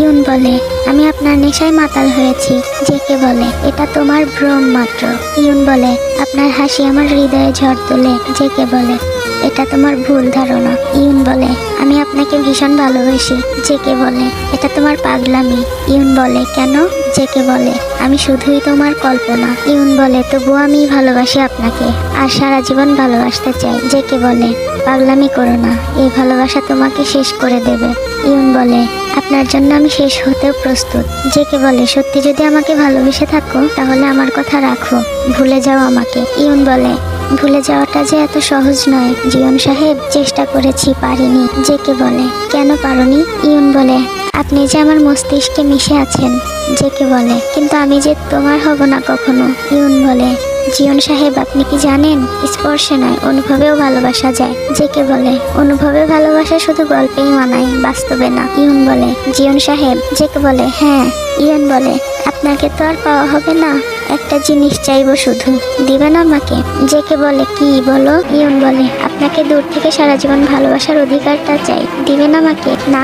Yoon বলে, আমি আপনার নেশায় মাতাল হয়েছি। জেকে বলে, এটা তোমার ভ্রম মাত্র। ইউন বলে, আপনার হাসি আমার হৃদয়ে ঝড় তোলে। জেকে বলে, এটা তোমার ভুল ধারণা। ইউন বলে, আমি আপনাকে ভীষণ ভালোবাসি। জেকে বলে, এটা তোমার পাগলামি। ইউন বলে, কেন? জেকে বলে, আমি শুধুই তোমার কল্পনা। ইউন বলে, তবুও আমি ভালোবাসি আপনাকে, আর সারা জীবন ভালোবাসতে চাই। জেকে বলে, পাগলামি করো না, এই ভালোবাসা তোমাকে শেষ করে দেবে। ইউন বলে, আপনার জন্য আমি শেষ হতেও প্রস্তুত। জেকে বলে, সত্যি যদি আমাকে ভালোবেসে থাকো তাহলে আমার কথা রাখো, ভুলে যাও আমাকে। ইউন বলে, ভুলে যাওয়াটা যে এত সহজ নয় জিয়ন সাহেব, চেষ্টা করেছি, পারিনি। জেকে বলে, কেন পারোনি? ইউন বলে, আপনি যে আমার মস্তিষ্কে মিশে আছেন। জেকে বলে, কিন্তু আমি যে তোমার হব না কখনো। ইউন বলে, জিয়ন সাহেব আপনি কি জানেন, স্পর্শে নয় অনুভবেও ভালোবাসা যায়। জেকে বলে, অনুভবে ভালোবাসা শুধু গল্পেই মানায়, বাস্তবে না। ইউন বলে, জিয়ন সাহেব। জেকে বলে, হ্যাঁ। ইউন বলে, আপনাকে তো আর পাওয়া হবে না, একটা জিনিস চাইবো শুধু, দিবেন আমাকে? জেকে বলে, কি বলো? ইউন বলে, আপনাকে দূর থেকে সারা জীবন ভালোবাসার অধিকারটা চাই, দিবেন আমাকে? না